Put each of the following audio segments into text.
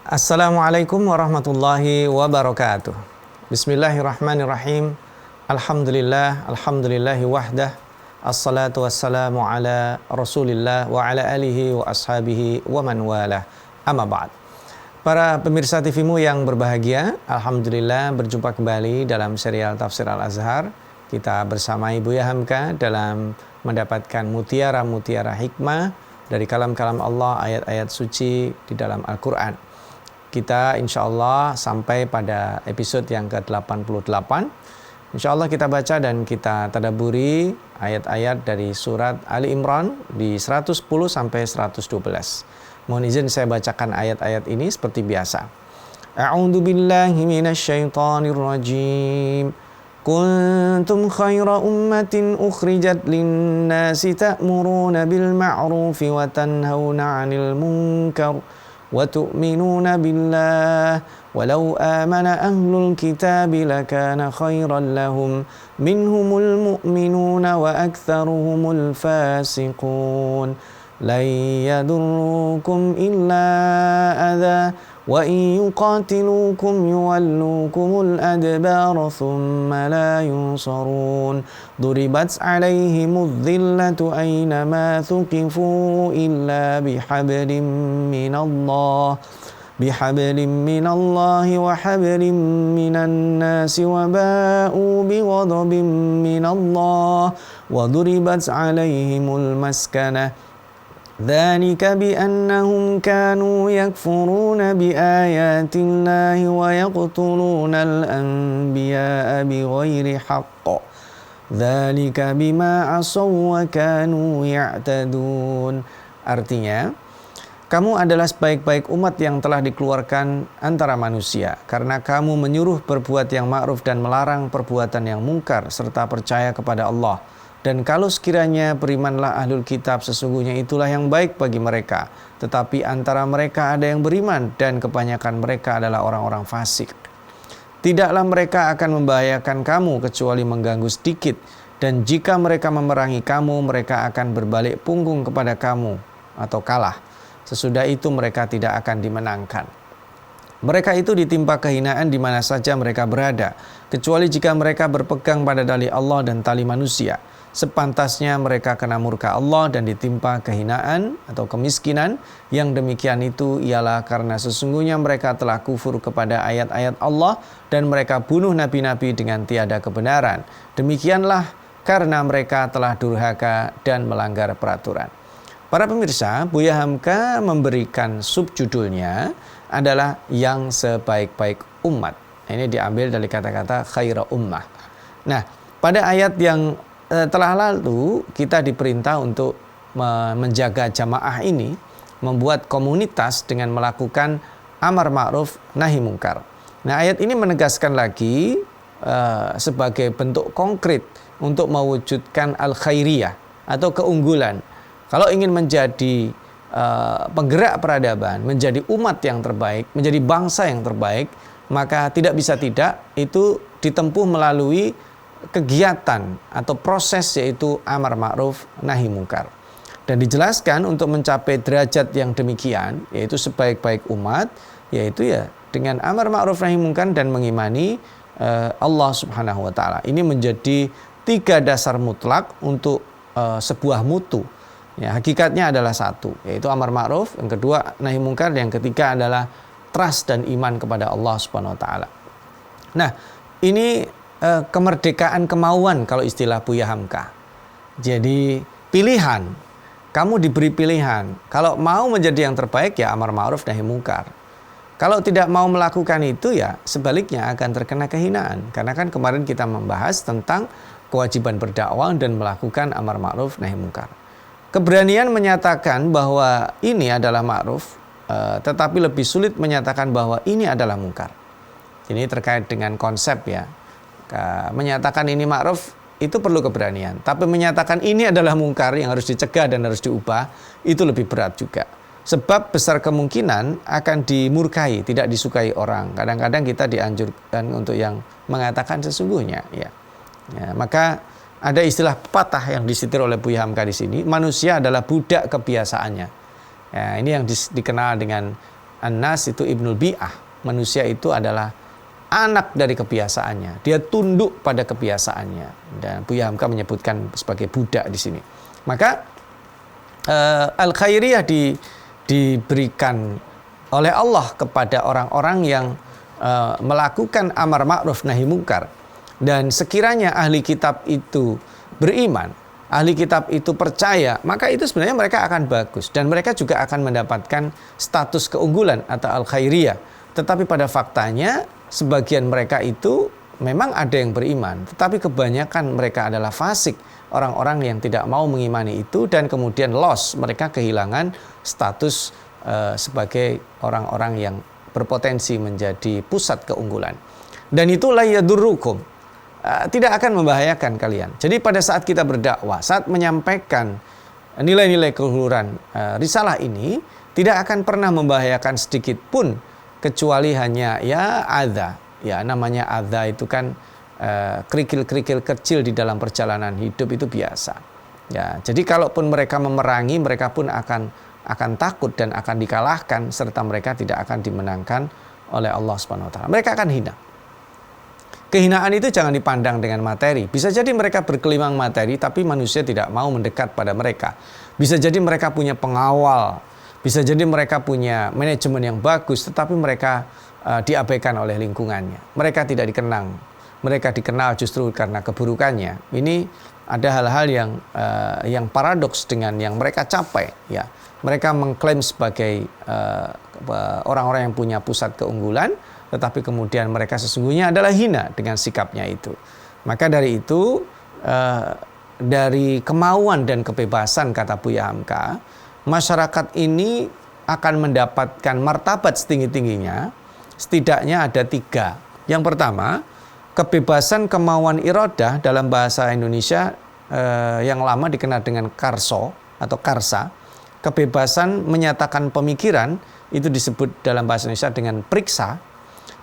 Assalamualaikum warahmatullahi wabarakatuh. Bismillahirrahmanirrahim. Alhamdulillahi wahdah. Assalatu wassalamu ala Rasulillah wa ala alihi wa ashabihi wa man walah. Amma ba'd. Para pemirsa TV-mu yang berbahagia, alhamdulillah berjumpa kembali dalam serial Tafsir Al-Azhar. Kita bersama Ibu Hamka dalam mendapatkan mutiara-mutiara hikmah dari kalam-kalam Allah, ayat-ayat suci di dalam Al-Quran. Kita insya Allah sampai pada episode yang ke-88. Insya Allah kita baca dan kita tadabburi ayat-ayat dari surat Ali Imran di 110 sampai 112. Mohon izin saya bacakan ayat-ayat ini seperti biasa. A'udzu billahi minasyaitonir rajim. Kuntum khaira ummatin ukhrijat lin-nasi ta'muruna bil ma'rufi wa tanhauna 'anil munkar وَتُؤْمِنُونَ بِاللَّهِ وَلَوْ آمَنَ أَهْلُ الْكِتَابِ لَكَانَ خَيْرًا لَهُمْ مِنْهُمُ الْمُؤْمِنُونَ وَأَكْثَرُهُمُ الْفَاسِقُونَ لَنْ يَضُرُّوكُمْ إِلَّا أَذًى وَإِنْ يُقَاتِلُوكُمْ يُوَلُّوكُمُ الْأَدْبَارَ ثُمَّ لَا يُنصَرُونَ ضُرِبَتْ عَلَيْهِمُ الذِّلَّةُ أَيْنَمَا ثُقِفُوا إِلَّا بِحَبْلٍ مِّنَ اللَّهِ وَحَبْلٍ مِّنَ النَّاسِ وَبَاءُوا بِغَضَبٍ مِّنَ اللَّهِ وَضُرِبَتْ عَلَيْهِمُ الْمَسْكَنَةُ ذَلِكَ بِأَنَّهُمْ كَانُوا يَكْفُرُونَ بِآيَاتِ اللَّهِ وَيَقْتُلُونَ الْأَنْبِيَاءَ بِغَيْرِ حَقٍّ ذَلِكَ بِمَا عَصَوْا وَكَانُوا يَعْتَدُونَ. Artinya, kamu adalah sebaik-baik umat yang telah dikeluarkan antara manusia, karena kamu menyuruh berbuat yang ma'ruf dan melarang perbuatan yang mungkar, serta percaya kepada Allah. Dan kalau sekiranya berimanlah ahlul kitab, sesungguhnya itulah yang baik bagi mereka. Tetapi antara mereka ada yang beriman, dan kebanyakan mereka adalah orang-orang fasik. Tidaklah mereka akan membahayakan kamu kecuali mengganggu sedikit, dan jika mereka memerangi kamu, mereka akan berbalik punggung kepada kamu atau kalah. Sesudah itu mereka tidak akan dimenangkan. Mereka itu ditimpa kehinaan di mana saja mereka berada, kecuali jika mereka berpegang pada dalih Allah dan tali manusia. Sepantasnya mereka kena murka Allah dan ditimpa kehinaan atau kemiskinan. Yang demikian itu ialah karena sesungguhnya mereka telah kufur kepada ayat-ayat Allah dan mereka bunuh nabi-nabi dengan tiada kebenaran. Demikianlah karena mereka telah durhaka dan melanggar peraturan. Para pemirsa, Buya Hamka memberikan subjudulnya adalah yang sebaik-baik umat. Ini diambil dari kata-kata khaira ummah. Nah, pada ayat yang telah lalu kita diperintah untuk menjaga jamaah ini, membuat komunitas dengan melakukan amar ma'ruf nahi mungkar. Nah, ayat ini menegaskan lagi sebagai bentuk konkret untuk mewujudkan al-khairiyah atau keunggulan. Kalau ingin menjadi penggerak peradaban, menjadi umat yang terbaik, menjadi bangsa yang terbaik, maka tidak bisa tidak itu ditempuh melalui kegiatan atau proses, yaitu amar ma'ruf nahi mungkar. Dan dijelaskan untuk mencapai derajat yang demikian, yaitu sebaik-baik umat, yaitu ya dengan amar ma'ruf nahi mungkar dan mengimani Allah Subhanahu wa taala. Ini menjadi 3 dasar mutlak untuk sebuah mutu. Ya, hakikatnya adalah satu, yaitu amar ma'ruf, yang kedua nahi mungkar, yang ketiga adalah trust dan iman kepada Allah Subhanahu wa taala. Nah, ini kemerdekaan kemauan kalau istilah Buya Hamka. Jadi pilihan, kamu diberi pilihan. Kalau mau menjadi yang terbaik ya amar ma'ruf nahi mungkar. Kalau tidak mau melakukan itu ya sebaliknya akan terkena kehinaan. Karena kan kemarin kita membahas tentang kewajiban berdakwah dan melakukan amar ma'ruf nahi mungkar. Keberanian menyatakan bahwa ini adalah ma'ruf, tetapi lebih sulit menyatakan bahwa ini adalah mungkar. Ini terkait dengan konsep ya. Menyatakan ini ma'ruf itu perlu keberanian, tapi menyatakan ini adalah mungkar yang harus dicegah dan harus diubah itu lebih berat juga. Sebab besar kemungkinan akan dimurkai, tidak disukai orang. Kadang-kadang kita dianjurkan untuk yang mengatakan sesungguhnya ya. Maka ada istilah pepatah yang disitir oleh Buya Hamka di sini, manusia adalah budak kebiasaannya. Ya, ini yang dikenal dengan An-nas itu ibnul bi'ah. Manusia itu adalah anak dari kebiasaannya. Dia tunduk pada kebiasaannya. Dan Buya Hamka menyebutkan sebagai budak di sini. Maka al-khairiyah diberikan oleh Allah kepada orang-orang yang melakukan amar ma'ruf nahi mungkar. Dan sekiranya ahli kitab itu beriman, ahli kitab itu percaya, maka itu sebenarnya mereka akan bagus. Dan mereka juga akan mendapatkan status keunggulan atau al-khairiyah. Tetapi pada faktanya, sebagian mereka itu memang ada yang beriman. Tetapi kebanyakan mereka adalah fasik. Orang-orang yang tidak mau mengimani itu dan kemudian loss. Mereka kehilangan status sebagai orang-orang yang berpotensi menjadi pusat keunggulan. Dan itulah yadurrukum. Tidak akan membahayakan kalian. Jadi pada saat kita berdakwah, saat menyampaikan nilai-nilai keluhuran risalah ini, tidak akan pernah membahayakan sedikit pun, kecuali hanya ya adza. Ya namanya adza itu kan kerikil-kerikil kecil di dalam perjalanan hidup itu biasa. Ya, jadi kalaupun mereka memerangi, mereka pun akan takut dan akan dikalahkan, serta mereka tidak akan dimenangkan oleh Allah Subhanahu wa taala. Mereka akan hina. Kehinaan itu jangan dipandang dengan materi. Bisa jadi mereka berkelimang materi, tapi manusia tidak mau mendekat pada mereka. Bisa jadi mereka punya pengawal, bisa jadi mereka punya manajemen yang bagus, tetapi mereka diabaikan oleh lingkungannya. Mereka tidak dikenang. Mereka dikenal justru karena keburukannya. Ini ada hal-hal yang paradoks dengan yang mereka capai. Ya, mereka mengklaim sebagai orang-orang yang punya pusat keunggulan, tetapi kemudian mereka sesungguhnya adalah hina dengan sikapnya itu. Maka dari itu, dari kemauan dan kebebasan, kata Buya Hamka, masyarakat ini akan mendapatkan martabat setinggi-tingginya. Setidaknya ada 3. Yang pertama, kebebasan kemauan iradah dalam bahasa Indonesia yang lama dikenal dengan karso atau karsa. Kebebasan menyatakan pemikiran itu disebut dalam bahasa Indonesia dengan priksa.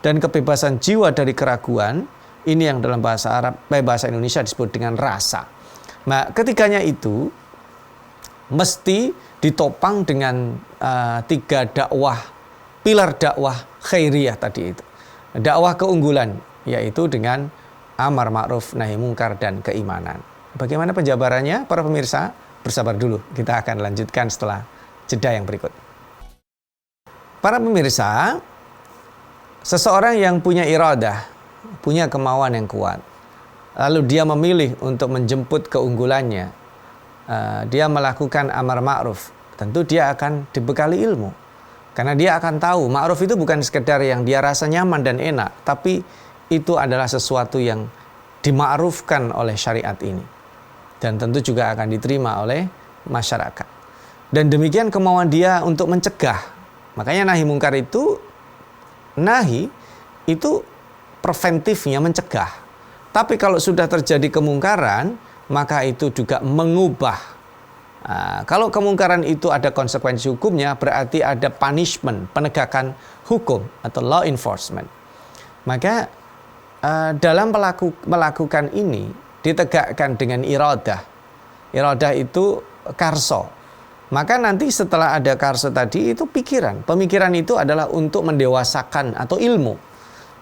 Dan kebebasan jiwa dari keraguan, ini yang dalam bahasa bahasa Indonesia disebut dengan rasa. Nah, ketiganya itu mesti ditopang dengan 3 dakwah, pilar dakwah khairiyah tadi itu. Dakwah keunggulan, yaitu dengan amar ma'ruf nahi mungkar dan keimanan. Bagaimana penjabarannya para pemirsa? Bersabar dulu, kita akan lanjutkan setelah jeda yang berikut. Para pemirsa, seseorang yang punya iradah, punya kemauan yang kuat, lalu dia memilih untuk menjemput keunggulannya, dia melakukan amar ma'ruf, tentu dia akan dibekali ilmu. Karena dia akan tahu, ma'ruf itu bukan sekedar yang dia rasa nyaman dan enak, tapi itu adalah sesuatu yang dima'rufkan oleh syariat ini. Dan tentu juga akan diterima oleh masyarakat. Dan demikian kemauan dia untuk mencegah. Makanya nahi mungkar itu, nahi itu preventifnya mencegah. Tapi kalau sudah terjadi kemungkaran, maka itu juga mengubah. Kalau kemungkaran itu ada konsekuensi hukumnya, berarti ada punishment, penegakan hukum atau law enforcement. Maka dalam melakukan ini ditegakkan dengan iradah. Iradah itu karso. Maka nanti setelah ada karso tadi itu pikiran. Pemikiran itu adalah untuk mendewasakan atau ilmu.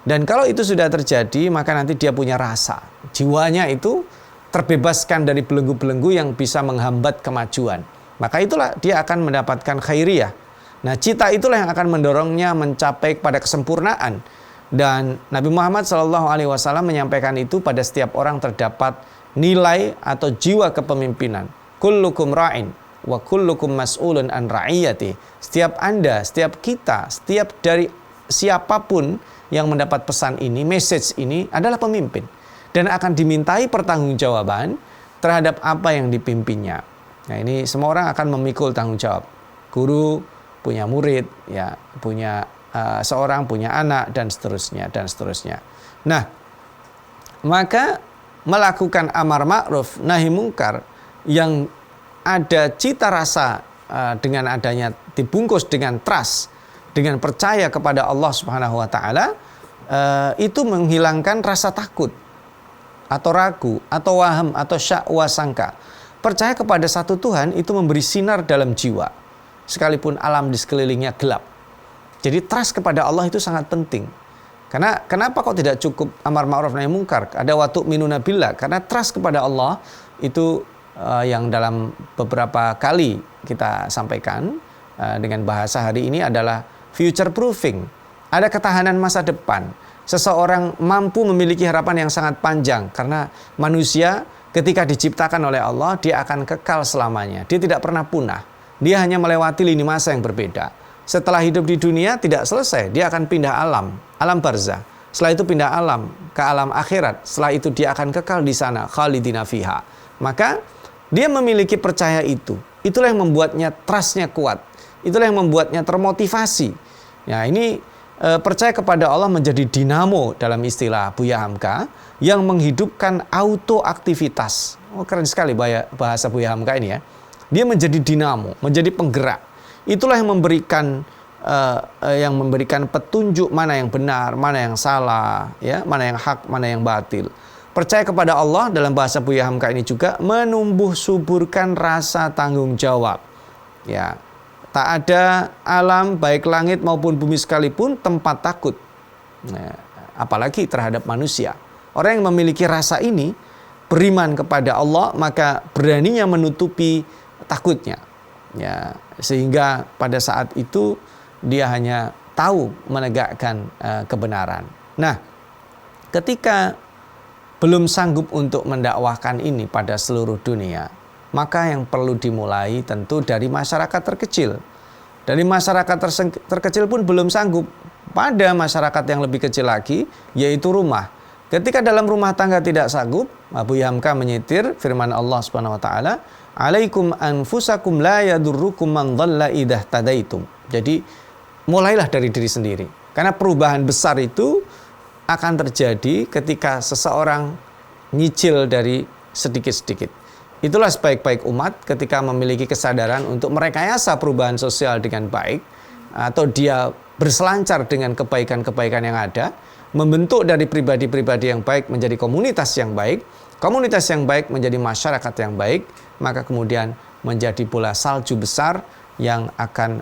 Dan kalau itu sudah terjadi, maka nanti dia punya rasa. Jiwanya itu terbebaskan dari belenggu-belenggu yang bisa menghambat kemajuan. Maka itulah dia akan mendapatkan khairiyah. Nah, cita itulah yang akan mendorongnya mencapai kepada kesempurnaan. Dan Nabi Muhammad SAW menyampaikan itu pada setiap orang terdapat nilai atau jiwa kepemimpinan. Kullukum ra'in wa kullukum mas'ulun an ra'iyati. Setiap Anda, setiap kita, setiap dari siapapun yang mendapat pesan ini, message ini adalah pemimpin. Dan akan dimintai pertanggungjawaban terhadap apa yang dipimpinnya. Nah, ini semua orang akan memikul tanggung jawab. Guru punya murid, ya, punya seorang punya anak dan seterusnya dan seterusnya. Nah, maka melakukan amar ma'ruf nahi mungkar yang ada cita rasa dengan adanya dibungkus dengan trust, dengan percaya kepada Allah Subhanahu wa taala, itu menghilangkan rasa takut atau ragu atau waham atau syak wa sangka. Percaya kepada satu Tuhan itu memberi sinar dalam jiwa sekalipun alam di sekelilingnya gelap. Jadi trust kepada Allah itu sangat penting. Karena kenapa kok tidak cukup amar ma'ruf nahi munkar? Ada watu minuna billah. Karena trust kepada Allah itu yang dalam beberapa kali kita sampaikan dengan bahasa hari ini adalah future proofing. Ada ketahanan masa depan. Seseorang mampu memiliki harapan yang sangat panjang karena manusia ketika diciptakan oleh Allah dia akan kekal selamanya. Dia tidak pernah punah. Dia hanya melewati lini masa yang berbeda. Setelah hidup di dunia tidak selesai, dia akan pindah alam barzah. Setelah itu pindah alam ke alam akhirat. Setelah itu dia akan kekal di sana, khalidina fiha. Maka dia memiliki percaya itu. Itulah yang membuatnya trustnya kuat. Itulah yang membuatnya termotivasi. Ya, ini percaya kepada Allah menjadi dinamo dalam istilah Buya Hamka yang menghidupkan auto aktivitas. Oh, keren sekali bahasa Buya Hamka ini ya. Dia menjadi dinamo, menjadi penggerak. Itulah yang memberikan petunjuk mana yang benar, mana yang salah, ya, mana yang hak, mana yang batil. Percaya kepada Allah dalam bahasa Buya Hamka ini juga menumbuh suburkan rasa tanggung jawab. Ya, tak ada alam baik langit maupun bumi sekalipun tempat takut. Nah, apalagi terhadap manusia. Orang yang memiliki rasa ini beriman kepada Allah maka beraninya menutupi takutnya. Ya, sehingga pada saat itu dia hanya tahu menegakkan kebenaran. Nah, ketika belum sanggup untuk mendakwahkan ini pada seluruh dunia, maka yang perlu dimulai tentu dari masyarakat terkecil. Dari masyarakat terkecil pun belum sanggup. Pada masyarakat yang lebih kecil lagi, yaitu rumah. Ketika dalam rumah tangga tidak sanggup, Buya Hamka menyitir firman Allah Subhanahu wa taala, "Alaikum anfusakum la yadurrukum man dhalla idah tadaitum." Jadi mulailah dari diri sendiri. Karena perubahan besar itu akan terjadi ketika seseorang nyicil dari sedikit-sedikit. Itulah sebaik-baik umat ketika memiliki kesadaran untuk merekayasa perubahan sosial dengan baik, atau dia berselancar dengan kebaikan-kebaikan yang ada, membentuk dari pribadi-pribadi yang baik menjadi komunitas yang baik, komunitas yang baik menjadi masyarakat yang baik, maka kemudian menjadi bola salju besar yang akan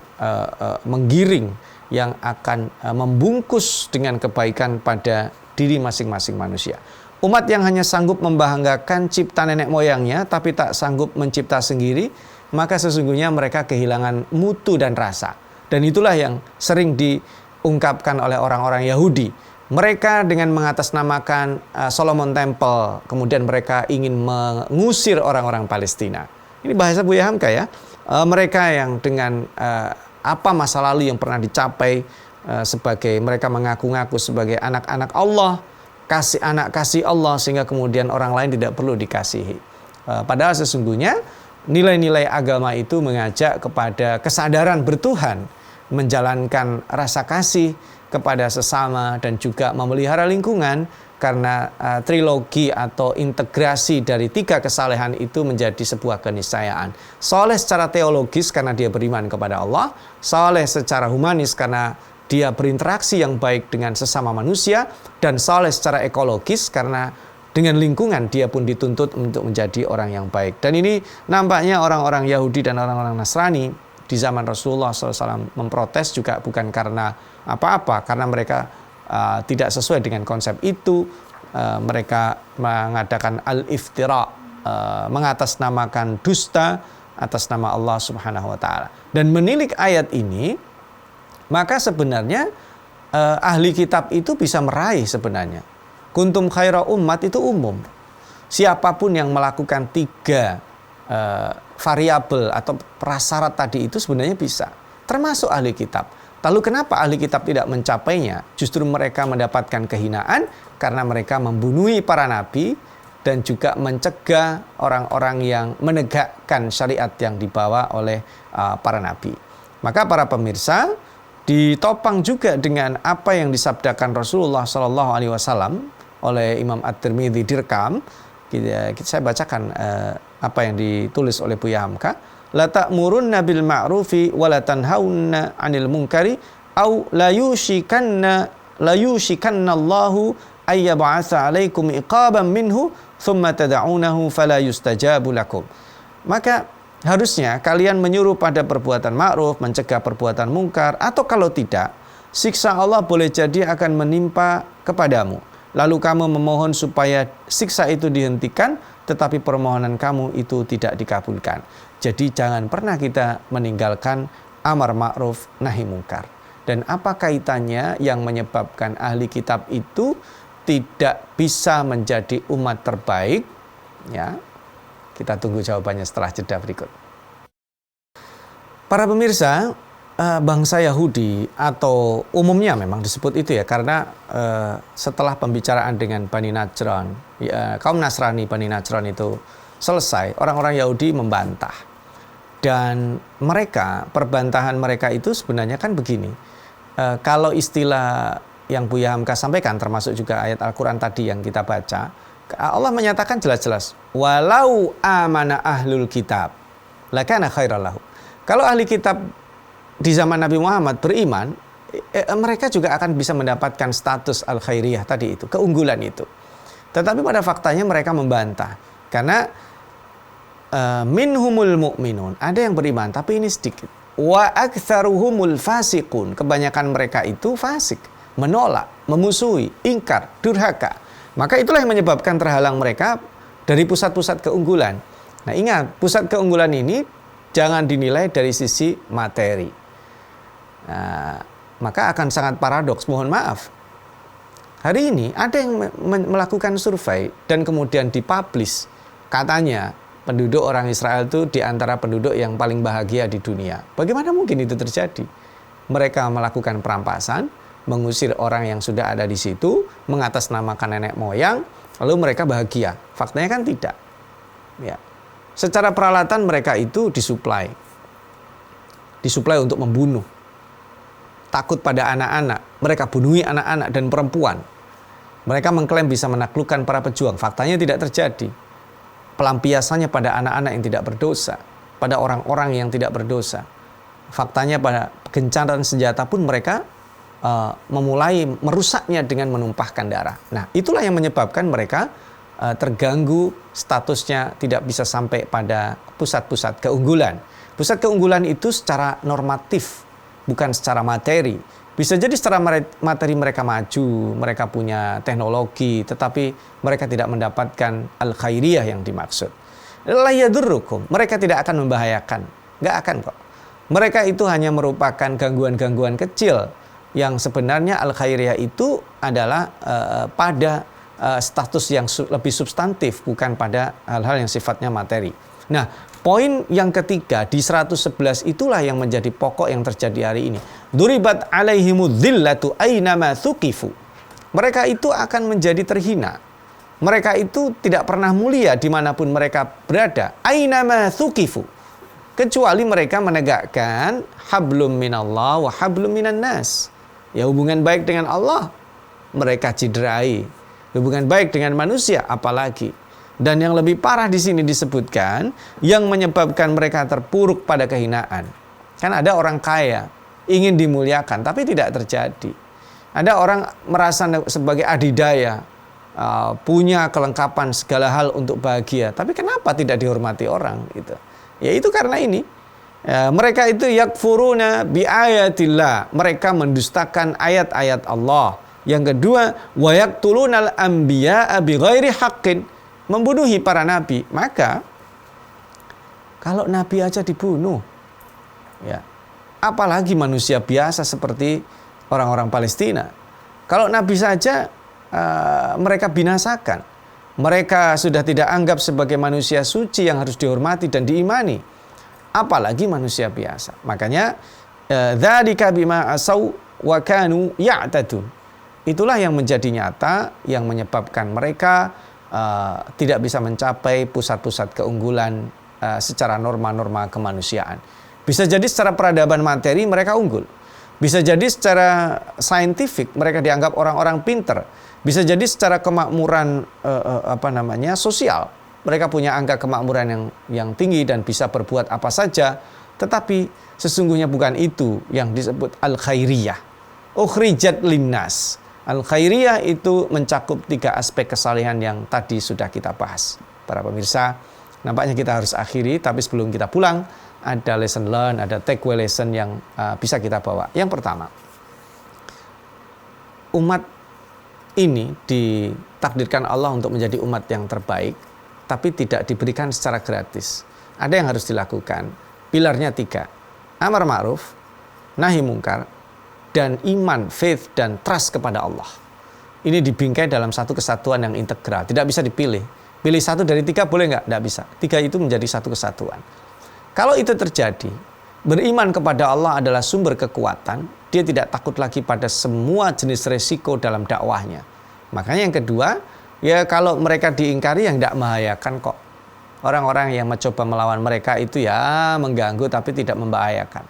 menggiring, yang akan membungkus dengan kebaikan pada diri masing-masing manusia. Umat yang hanya sanggup membanggakan cipta nenek moyangnya tapi tak sanggup mencipta sendiri, maka sesungguhnya mereka kehilangan mutu dan rasa. Dan itulah yang sering diungkapkan oleh orang-orang Yahudi. Mereka dengan mengatasnamakan Solomon Temple, kemudian mereka ingin mengusir orang-orang Palestina. Ini bahasa Buya Hamka ya. Mereka yang dengan apa masa lalu yang pernah dicapai, sebagai mereka mengaku-ngaku sebagai anak-anak Allah, kasih Allah, sehingga kemudian orang lain tidak perlu dikasihi. Padahal sesungguhnya nilai-nilai agama itu mengajak kepada kesadaran bertuhan, menjalankan rasa kasih kepada sesama dan juga memelihara lingkungan, karena trilogi atau integrasi dari 3 kesalehan itu menjadi sebuah keniscayaan. Soleh secara teologis karena dia beriman kepada Allah, soleh secara humanis karena dia berinteraksi yang baik dengan sesama manusia, dan soleh secara ekologis karena dengan lingkungan dia pun dituntut untuk menjadi orang yang baik. Dan ini nampaknya orang-orang Yahudi dan orang-orang Nasrani di zaman Rasulullah SAW memprotes juga bukan karena apa-apa, karena mereka tidak sesuai dengan konsep itu. Mereka mengadakan al-iftira, mengatasnamakan dusta atas nama Allah Subhanahu wa taala. Dan menilik ayat ini, maka sebenarnya ahli kitab itu bisa meraih sebenarnya. Kuntum khaira ummat itu umum. Siapapun yang melakukan 3 variabel atau prasyarat tadi itu sebenarnya bisa, termasuk ahli kitab. Lalu kenapa ahli kitab tidak mencapainya? Justru mereka mendapatkan kehinaan karena mereka membunuhi para nabi dan juga mencegah orang-orang yang menegakkan syariat yang dibawa oleh para nabi. Maka para pemirsa, ditopang juga dengan apa yang disabdakan Rasulullah SAW oleh Imam At-Tirmidzi direkam. Saya bacakan apa yang ditulis oleh Buya Hamka. La ta'murunna bil ma'rufi wa la tanhauna 'anil munkari au la yushikanna Allahu ay yab'atsa 'alaikum iqaban minhu thumma tad'unahu fala yustajabu lakum. Maka harusnya kalian menyuruh pada perbuatan ma'ruf, mencegah perbuatan mungkar, atau kalau tidak, siksa Allah boleh jadi akan menimpa kepadamu. Lalu kamu memohon supaya siksa itu dihentikan, tetapi permohonan kamu itu tidak dikabulkan. Jadi jangan pernah kita meninggalkan amar ma'ruf nahi mungkar. Dan apa kaitannya yang menyebabkan ahli kitab itu tidak bisa menjadi umat terbaik? Ya, kita tunggu jawabannya setelah jeda berikut. Para pemirsa, bangsa Yahudi atau umumnya memang disebut itu ya, karena setelah pembicaraan dengan Bani Najran, kaum Nasrani Bani Najran itu selesai, orang-orang Yahudi membantah. Dan mereka, perbantahan mereka itu sebenarnya kan begini, kalau istilah yang Buya Hamka sampaikan, termasuk juga ayat Al-Quran tadi yang kita baca, Allah menyatakan jelas-jelas, walau amana ahlul kitab lakana khairal lahu. Kalau ahli kitab di zaman Nabi Muhammad beriman, mereka juga akan bisa mendapatkan status al-khairiyah tadi itu, keunggulan itu. Tetapi pada faktanya mereka membantah. Karena minhumul mu'minun, ada yang beriman, tapi ini sedikit. Wa aktsaruhumul fasiqun, kebanyakan mereka itu fasik, menolak, memusuhi, ingkar, durhaka. Maka itulah yang menyebabkan terhalang mereka dari pusat-pusat keunggulan. Nah ingat, pusat keunggulan ini jangan dinilai dari sisi materi. Nah, maka akan sangat paradoks, mohon maaf. Hari ini ada yang melakukan survei dan kemudian dipublish. Katanya penduduk orang Israel itu di antara penduduk yang paling bahagia di dunia. Bagaimana mungkin itu terjadi? Mereka melakukan perampasan, mengusir orang yang sudah ada di situ, mengatasnamakan nenek moyang, lalu mereka bahagia. Faktanya kan tidak. Ya. Secara peralatan mereka itu disuplai untuk membunuh. Takut pada anak-anak, mereka bunuhi anak-anak dan perempuan. Mereka mengklaim bisa menaklukkan para pejuang. Faktanya tidak terjadi. Pelampiasannya pada anak-anak yang tidak berdosa, pada orang-orang yang tidak berdosa. Faktanya pada gencaran senjata pun mereka memulai merusaknya dengan menumpahkan darah. Nah, itulah yang menyebabkan mereka terganggu, statusnya tidak bisa sampai pada pusat-pusat keunggulan. Pusat keunggulan itu secara normatif, bukan secara materi. Bisa jadi secara materi mereka maju, mereka punya teknologi, tetapi mereka tidak mendapatkan al-khairiyah yang dimaksud. La yadurrukum, mereka tidak akan membahayakan, nggak akan kok. Mereka itu hanya merupakan gangguan-gangguan kecil, yang sebenarnya al-khairiyah itu adalah pada status yang lebih substantif, bukan pada hal-hal yang sifatnya materi. Nah, poin yang ketiga di 111 itulah yang menjadi pokok yang terjadi hari ini. Duribat alaihimud dhillatu aynama thuqifu. Mereka itu akan menjadi terhina. Mereka itu tidak pernah mulia dimanapun mereka berada. Aynama thuqifu. Kecuali mereka menegakkan hablum minallah wa hablum minan nas. Ya, hubungan baik dengan Allah mereka cederai. Hubungan baik dengan manusia apalagi. Dan yang lebih parah di sini disebutkan yang menyebabkan mereka terpuruk pada kehinaan. Kan ada orang kaya ingin dimuliakan tapi tidak terjadi. Ada orang merasa sebagai adidaya, punya kelengkapan segala hal untuk bahagia, tapi kenapa tidak dihormati orang gitu. Ya itu karena ini. Mereka itu yakfuruna bi ayatillah, mereka mendustakan ayat-ayat Allah. Yang kedua, wa yaqtulunal anbiya'a bighairi haqqin, membunuhi para nabi. Maka kalau nabi aja dibunuh, ya, apalagi manusia biasa seperti orang-orang Palestina. Kalau nabi saja mereka binasakan. Mereka sudah tidak anggap sebagai manusia suci yang harus dihormati dan diimani. Apalagi manusia biasa. Makanya dzalika bima asau wa kanu ya'tadun. Itulah yang menjadi nyata yang menyebabkan mereka tidak bisa mencapai pusat-pusat keunggulan secara norma-norma kemanusiaan. Bisa jadi secara peradaban materi mereka unggul. Bisa jadi secara saintifik mereka dianggap orang-orang pinter. Bisa jadi secara kemakmuran sosial. Mereka punya angka kemakmuran yang tinggi dan bisa berbuat apa saja. Tetapi sesungguhnya bukan itu yang disebut al-khairiyah. Ukhrijat linnas. Al-khairiyah itu mencakup 3 aspek kesalehan yang tadi sudah kita bahas. Para pemirsa, nampaknya kita harus akhiri, tapi sebelum kita pulang, ada lesson learn, ada takeaway lesson yang bisa kita bawa. Yang pertama, umat ini ditakdirkan Allah untuk menjadi umat yang terbaik, tapi tidak diberikan secara gratis. Ada yang harus dilakukan. Pilarnya 3. Amar ma'ruf, nahi mungkar, dan iman, faith, dan trust kepada Allah. Ini dibingkai dalam satu kesatuan yang integral. Tidak bisa dipilih. Pilih 1 dari 3 boleh nggak? Nggak bisa. 3 itu menjadi satu kesatuan. Kalau itu terjadi, beriman kepada Allah adalah sumber kekuatan. Dia tidak takut lagi pada semua jenis resiko dalam dakwahnya. Makanya yang kedua, ya kalau mereka diingkari yang tidak membahayakan kok. Orang-orang yang mencoba melawan mereka itu ya mengganggu tapi tidak membahayakan.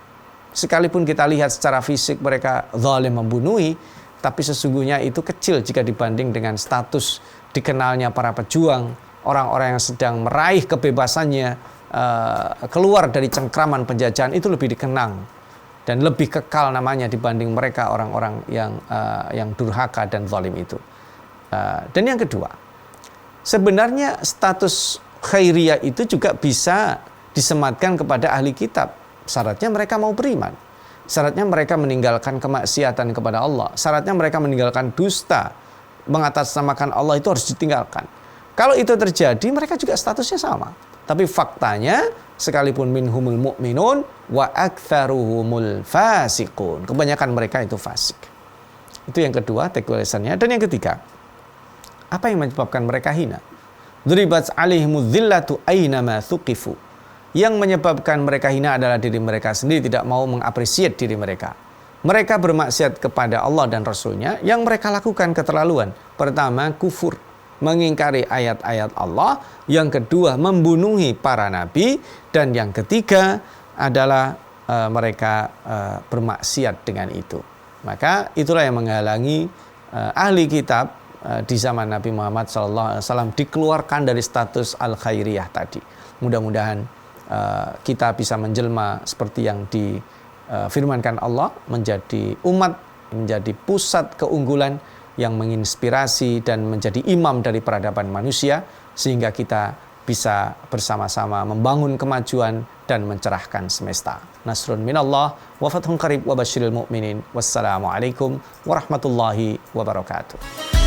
Sekalipun kita lihat secara fisik mereka zalim membunuhi, tapi sesungguhnya itu kecil jika dibanding dengan status dikenalnya para pejuang, orang-orang yang sedang meraih kebebasannya, keluar dari cengkraman penjajahan, itu lebih dikenang dan lebih kekal namanya dibanding mereka orang-orang yang durhaka dan zalim itu. Dan yang kedua, sebenarnya status khairiyah itu juga bisa disematkan kepada ahli kitab. Syaratnya mereka mau beriman. Syaratnya mereka meninggalkan kemaksiatan kepada Allah. Syaratnya mereka meninggalkan dusta, mengatasnamakan Allah, itu harus ditinggalkan. Kalau itu terjadi, mereka juga statusnya sama. Tapi faktanya, sekalipun minhumul mu'minun wa aktsaruhumul fasiqun. Kebanyakan mereka itu fasik. Itu yang kedua, takeaway lesson-nya. Dan yang ketiga, apa yang menyebabkan mereka hina? Duribat alaihimudz dzillatu ainama thuqifu. Yang menyebabkan mereka hina adalah diri mereka sendiri, tidak mau mengapresiasi diri mereka. Mereka bermaksiat kepada Allah dan Rasul-Nya, yang mereka lakukan keterlaluan. Pertama, kufur, mengingkari ayat-ayat Allah. Yang kedua, membunuhi para nabi. Dan yang ketiga adalah mereka bermaksiat dengan itu. Maka itulah yang menghalangi ahli kitab di zaman Nabi Muhammad SAW dikeluarkan dari status al-khairiyah tadi. Mudah-mudahan kita bisa menjelma seperti yang difirmankan Allah, menjadi umat, menjadi pusat keunggulan yang menginspirasi dan menjadi imam dari peradaban manusia, sehingga kita bisa bersama-sama membangun kemajuan dan mencerahkan semesta. Nasrun minallah wa fathun qarib wa basyiril mu'minin. Wassalamualaikum warahmatullahi wabarakatuh.